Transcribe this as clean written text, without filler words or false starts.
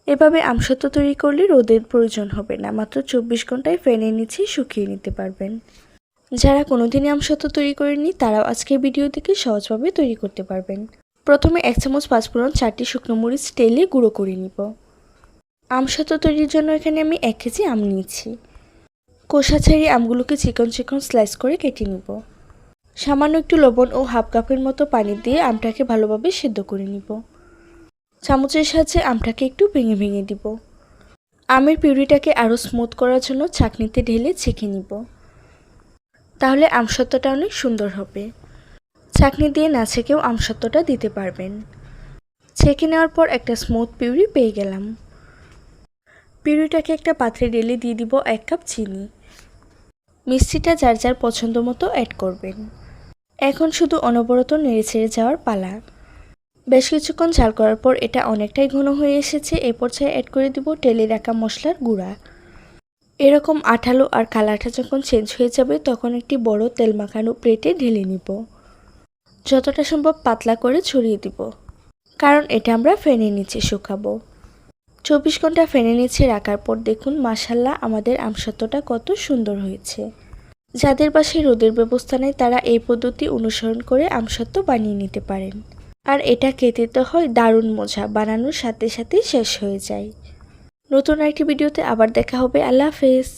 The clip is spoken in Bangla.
এভাবে আমসত্ত্ব তৈরি করলে রোদের প্রয়োজন হবে না, মাত্র 24 ঘন্টায় ফ্যানের নিচে শুকিয়ে নিতে পারবেন। যারা কোনোদিনই আমসত্ত্ব তৈরি করেননি তারাও আজকের ভিডিও থেকে সহজভাবে তৈরি করতে পারবেন। প্রথমে 1 চামচ পাঁচফোড়ন, 4টি শুকনো মরিচ তেলে গুঁড়ো করে নিব। আমসত্ত্ব তৈরির জন্য এখানে আমি 1 কেজি আম নিয়েছি। খোসা ছাড়িয়ে আমগুলোকে চিকন চিকন স্লাইস করে কেটে নিব। সামান্য একটু লবণ ও হাফ কাপের মতো পানি দিয়ে আমটাকে ভালোভাবে সিদ্ধ করে নিব। চামচের সাহায্যে আমটাকে একটু ভেঙে ভেঙে দিব। আমের পিউরিটাকে আরও স্মুথ করার জন্য ছাঁকনিতে ঢেলে ছেঁকে নিব, তাহলে আমসত্ত্বটা অনেক সুন্দর হবে। ছাঁকনি দিয়ে না ছেঁকেও আমসত্ত্বটা দিতে পারবেন। ছেঁকে নেওয়ার পর একটা স্মুথ পিউরি পেয়ে গেলাম। পিউরিটাকে একটা পাত্রে ঢেলে দিয়ে দিব 1 কাপ চিনি। মিষ্টিটা যার যার পছন্দ মতো অ্যাড করবেন। এখন শুধু অনবরত নেড়েচেড়ে যাওয়ার পালা। বেশ কিছুক্ষণ ঝাল করার পর এটা অনেকটাই ঘন হয়ে এসেছে। এ পর্যায়ে অ্যাড করে দিব টেলে রাখা মশলার গুঁড়া। এরকম আঠালো আর কালারটা যখন চেঞ্জ হয়ে যাবে তখন একটি বড় তেল মাখানো প্লেটে ঢেলে নিব। যতটা সম্ভব পাতলা করে ছড়িয়ে দিব, কারণ এটা আমরা ফ্যানের নিচে শুকাবো। 24 ঘন্টা ফ্যানের নিচে রাখার পর দেখুন মাশাআল্লাহ আমাদের আমসত্ত্বটা কত সুন্দর হয়েছে। যাদের বাসায় রোদের ব্যবস্থা নেই তারা এই পদ্ধতি অনুসরণ করে আমসত্ত্ব বানিয়ে নিতে পারেন। আর এটা খেতে তো হয় দারুণ মজা, বানানোর সাথে সাথেই শেষ হয়ে যায়। নতুন একটি ভিডিওতে আবার দেখা হবে। আল্লাহ হাফেজ।